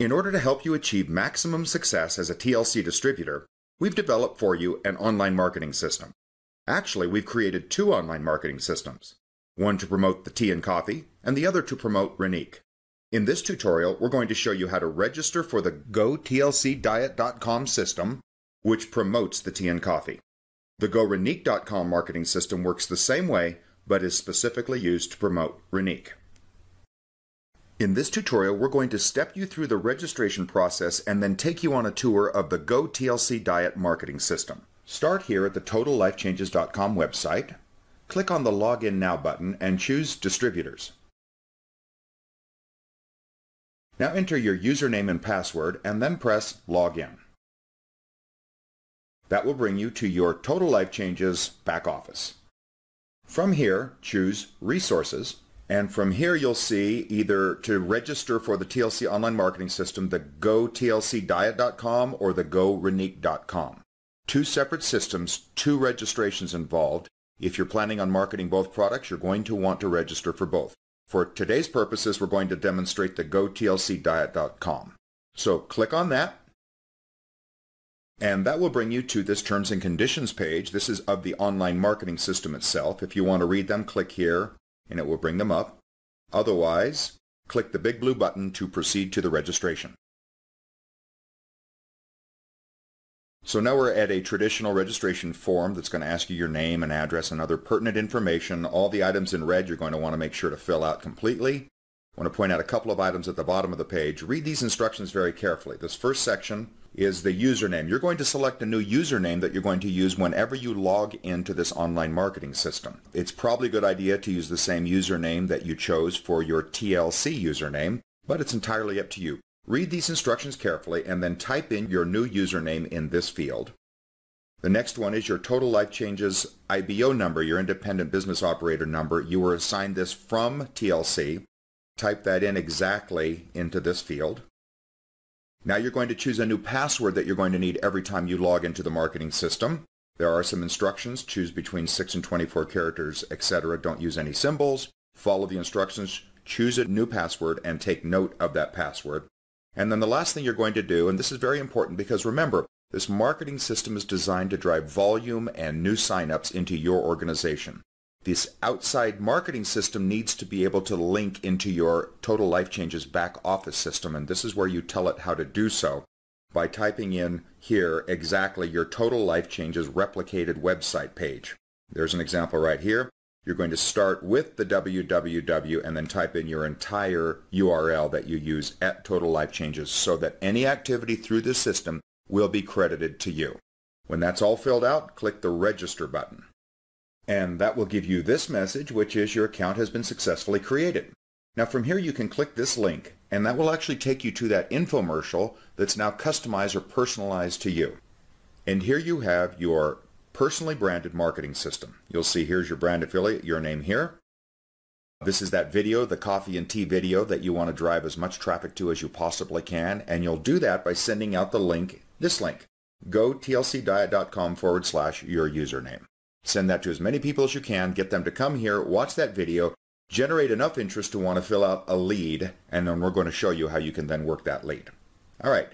In order to help you achieve maximum success as a TLC distributor, we've developed for you an online marketing system. Actually, we've created two online marketing systems, one to promote the tea and coffee, and the other to promote Renique. In this tutorial, we're going to show you how to register for the GoTLCDiet.com system, which promotes the tea and coffee. The GoRenique.com marketing system works the same way, but is specifically used to promote Renique. In this tutorial, we're going to step you through the registration process and then take you on a tour of the GoTLC Diet marketing system. Start here at the TotalLifeChanges.com website, click on the Login Now button and choose Distributors. Now enter your username and password and then press Login. That will bring you to your Total Life Changes back office. From here, choose Resources. And from here, you'll see either to register for the TLC online marketing system, the GoTLCDiet.com or the GoRenique.com. Two separate systems, two registrations involved. If you're planning on marketing both products, you're going to want to register for both. For today's purposes, we're going to demonstrate the GoTLCDiet.com. So click on that, and that will bring you to this Terms and Conditions page. This is of the online marketing system itself. If you want to read them, click here, and it will bring them up. Otherwise, click the big blue button to proceed to the registration. So now we're at a traditional registration form that's going to ask you your name and address and other pertinent information. All the items in red you're going to want to make sure to fill out completely. I want to point out a couple of items at the bottom of the page. Read these instructions very carefully. This first section is the username. You're going to select a new username that you're going to use whenever you log into this online marketing system. It's probably a good idea to use the same username that you chose for your TLC username, but it's entirely up to you. Read these instructions carefully and then type in your new username in this field. The next one is your Total Life Changes IBO number, your Independent Business Operator number. You were assigned this from TLC. Type that in exactly into this field. Now you're going to choose a new password that you're going to need every time you log into the marketing system. There are some instructions. Choose between 6 and 24 characters, etc. Don't use any symbols. Follow the instructions. Choose a new password and take note of that password. And then the last thing you're going to do, and this is very important because remember, this marketing system is designed to drive volume and new signups into your organization. This outside marketing system needs to be able to link into your Total Life Changes back office system, and this is where you tell it how to do so by typing in here exactly your Total Life Changes replicated website page. There's an example right here. You're going to start with the www and then type in your entire URL that you use at Total Life Changes so that any activity through this system will be credited to you. When that's all filled out, click the Register button. And that will give you this message, which is your account has been successfully created. Now from here you can click this link, and that will actually take you to that infomercial that's now customized or personalized to you. And here you have your personally branded marketing system. You'll see here's your brand affiliate, your name here. This is that video, the coffee and tea video that you want to drive as much traffic to as you possibly can, and you'll do that by sending out the link, this link, GoTLCDiet.com/your username. Send that to as many people as you can, get them to come here, watch that video, generate enough interest to want to fill out a lead, and then we're going to show you how you can then work that lead. All right,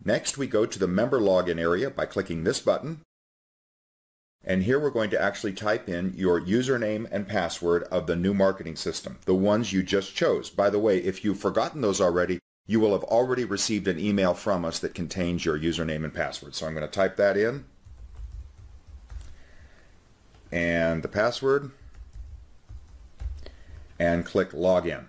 next we go to the member login area by clicking this button. And here we're going to actually type in your username and password of the new marketing system, the ones you just chose. By the way, if you've forgotten those already, you will have already received an email from us that contains your username and password. So I'm going to type that in. And the password, and click Login.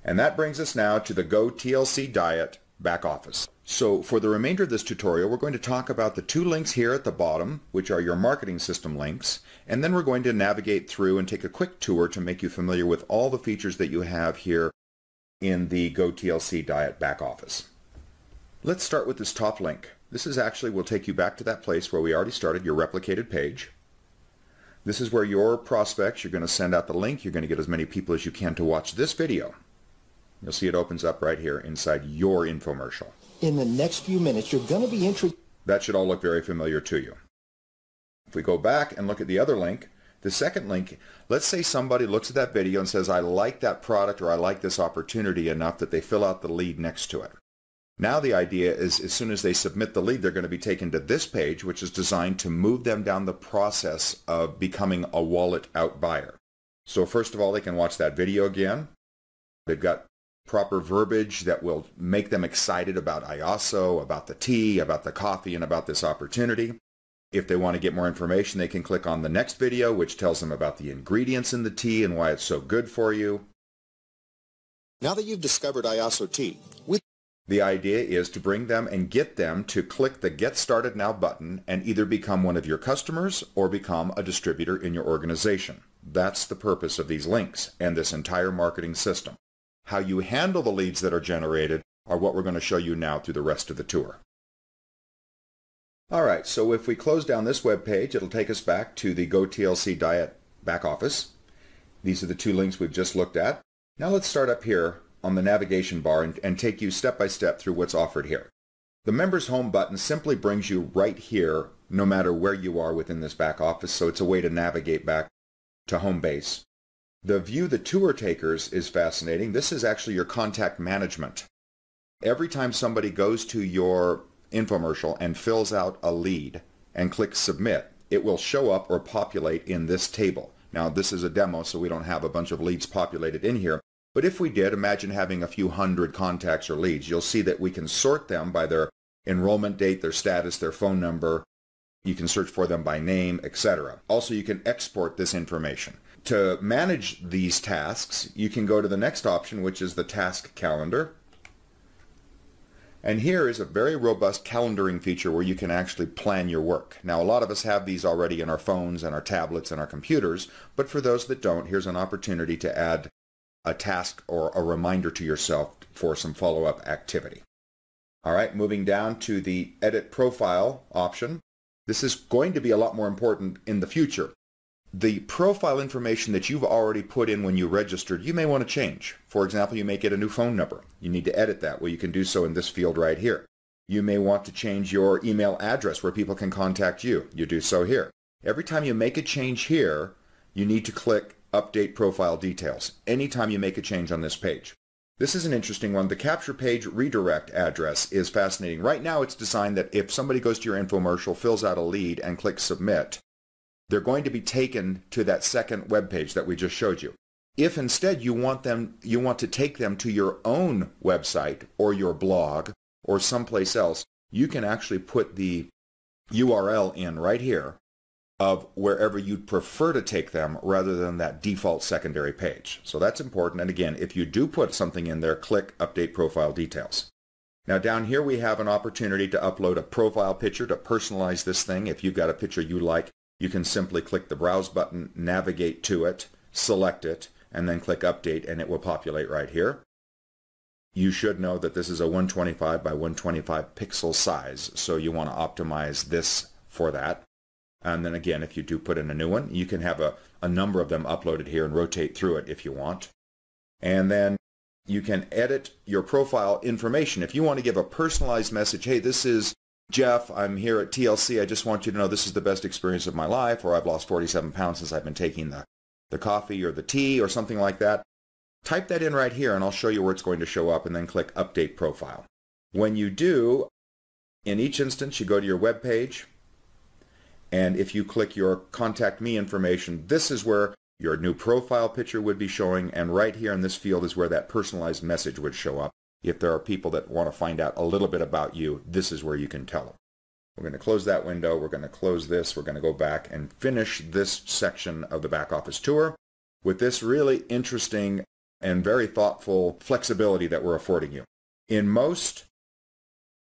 And that brings us now to the GoTLC Diet back office. So for the remainder of this tutorial, we're going to talk about the two links here at the bottom, which are your marketing system links, and then we're going to navigate through and take a quick tour to make you familiar with all the features that you have here in the GoTLC Diet back office. Let's start with this top link. This is actually will take you back to that place where we already started, your replicated page. This is where your prospects, you're going to send out the link. You're going to get as many people as you can to watch this video. You'll see it opens up right here inside your infomercial. In the next few minutes, you're going to be interested. That should all look very familiar to you. If we go back and look at the other link, The second link, let's say somebody looks at that video and says, I like that product or I like this opportunity enough that they fill out the lead next to it. Now the idea is as soon as they submit the lead, they're going to be taken to this page, which is designed to move them down the process of becoming a wallet out buyer. So first of all, they can watch that video again. They've got proper verbiage that will make them excited about IASO, about the tea, about the coffee, and about this opportunity. If they want to get more information, they can click on the next video, which tells them about the ingredients in the tea and why it's so good for you. Now that you've discovered IASO tea, the idea is to bring them and get them to click the Get Started Now button and either become one of your customers or become a distributor in your organization. That's the purpose of these links and this entire marketing system. How you handle the leads that are generated are what we're going to show you now through the rest of the tour. All right, so if we close down this web page, it'll take us back to the GoTLC Diet back office. These are the two links we've just looked at. Now let's start up here on the navigation bar and take you step by step through what's offered here. The Members Home button simply brings you right here no matter where you are within this back office, so it's a way to navigate back to home base. The View the Tour Takers is fascinating. This is actually your contact management. Every time somebody goes to your infomercial and fills out a lead and clicks submit, it will show up or populate in this table. Now this is a demo, so we don't have a bunch of leads populated in here, but if we did, imagine having a few hundred contacts or leads. You'll see that we can sort them by their enrollment date, their status, their phone number. You can search for them by name, etc. Also, you can export this information. To manage these tasks, you can go to the next option, which is the task calendar. And here is a very robust calendaring feature where you can actually plan your work. Now, a lot of us have these already in our phones and our tablets and our computers, but for those that don't, here's an opportunity to add a task or a reminder to yourself for some follow-up activity. All right, moving down to the Edit Profile option. This is going to be a lot more important in the future. The profile information that you've already put in when you registered, you may want to change. For example, you may get a new phone number. You need to edit that. Well, you can do so in this field right here. You may want to change your email address where people can contact you. You do so here. Every time you make a change here, you need to click Update Profile Details anytime you make a change on this page. This is an interesting one. The Capture Page Redirect address is fascinating. Right now it's designed that if somebody goes to your infomercial, fills out a lead, and clicks Submit, they're going to be taken to that second web page that we just showed you. If instead you want to take them to your own website or your blog or someplace else, you can actually put the URL in right here of wherever you'd prefer to take them rather than that default secondary page. So that's important. And again, if you do put something in there, click Update Profile Details. Now down here we have an opportunity to upload a profile picture to personalize this thing. If you've got a picture you like, you can simply click the Browse button, navigate to it, select it, and then click Update, and it will populate right here. You should know that this is a 125 by 125 pixel size, so you want to optimize this for that. And then again, if you do put in a new one, you can have a number of them uploaded here and rotate through it if you want. And then you can edit your profile information. If you want to give a personalized message, hey, this is Jeff, I'm here at TLC. I just want you to know this is the best experience of my life, or I've lost 47 pounds since I've been taking the coffee or the tea or something like that. Type that in right here and I'll show you where it's going to show up, and then click Update Profile. When you do, in each instance, you go to your web page, and if you click your Contact Me information, this is where your new profile picture would be showing, and right here in this field is where that personalized message would show up. If there are people that want to find out a little bit about you, this is where you can tell them. We're going to close that window. We're going to close this. We're going to go back and finish this section of the back office tour with this really interesting and very thoughtful flexibility that we're affording you. In most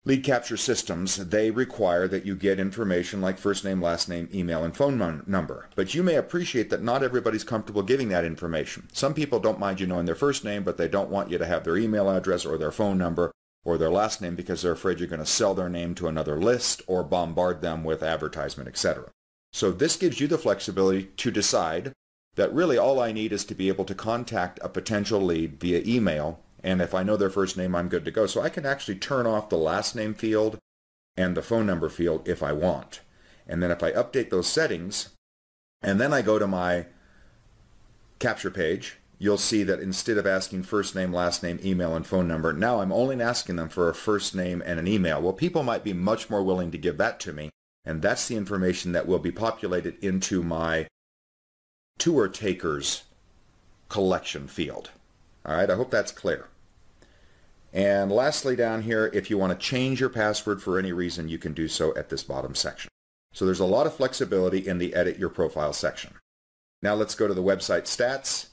lead capture systems, they require that you get information like first name, last name, email, and phone number. But you may appreciate that not everybody's comfortable giving that information. Some people don't mind you knowing their first name, but they don't want you to have their email address or their phone number or their last name because they're afraid you're going to sell their name to another list or bombard them with advertisement, etc. So this gives you the flexibility to decide that really all I need is to be able to contact a potential lead via email, and if I know their first name, I'm good to go. So I can actually turn off the last name field and the phone number field if I want. And then if I update those settings, And then I go to my capture page. You'll see that instead of asking first name, last name, email, and phone number, now I'm only asking them for a first name and an email. Well, people might be much more willing to give that to me, and that's the information that will be populated into my tour takers collection field. All right, I hope that's clear. And lastly down here, if you want to change your password for any reason, you can do so at this bottom section. So there's a lot of flexibility in the Edit Your Profile section. Now let's go to the website stats.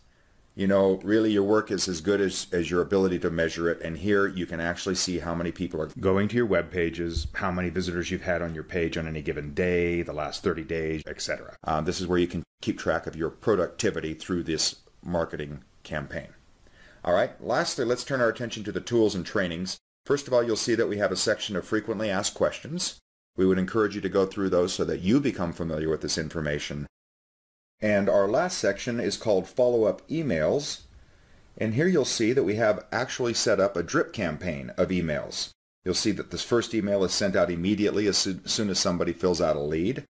You know, really your work is as good as your ability to measure it. And here you can actually see how many people are going to your web pages, how many visitors you've had on your page on any given day, the last 30 days, etc. This is where you can keep track of your productivity through this marketing campaign. All right, lastly, let's turn our attention to the tools and trainings. First of all, you'll see that we have a section of frequently asked questions. We would encourage you to go through those so that you become familiar with this information. And our last section is called follow-up emails. And here you'll see that we have actually set up a drip campaign of emails. You'll see that this first email is sent out immediately as soon as somebody fills out a lead.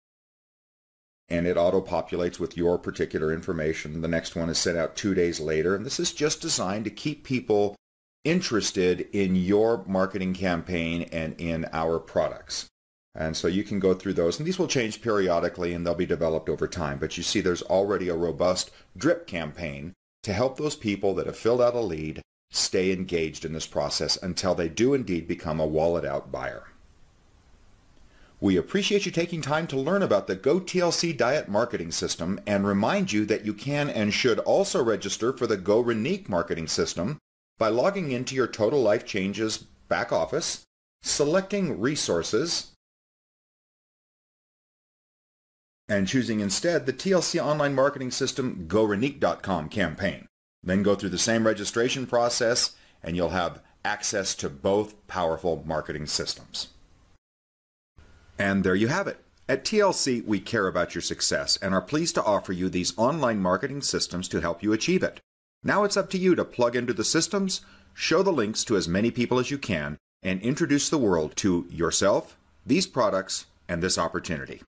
And it auto-populates with your particular information. The next one is sent out 2 days later. And this is just designed to keep people interested in your marketing campaign and in our products. And so you can go through those, and these will change periodically and they'll be developed over time. But you see there's already a robust drip campaign to help those people that have filled out a lead stay engaged in this process until they do indeed become a wallet out buyer. We appreciate you taking time to learn about the GoTLC Diet Marketing System and remind you that you can and should also register for the GoRenique Marketing System by logging into your Total Life Changes back office, selecting Resources, and choosing instead the TLC Online Marketing System GoRenique.com campaign. Then go through the same registration process and you'll have access to both powerful marketing systems. And there you have it. At TLC, we care about your success and are pleased to offer you these online marketing systems to help you achieve it. Now it's up to you to plug into the systems, show the links to as many people as you can, and introduce the world to yourself, these products, and this opportunity.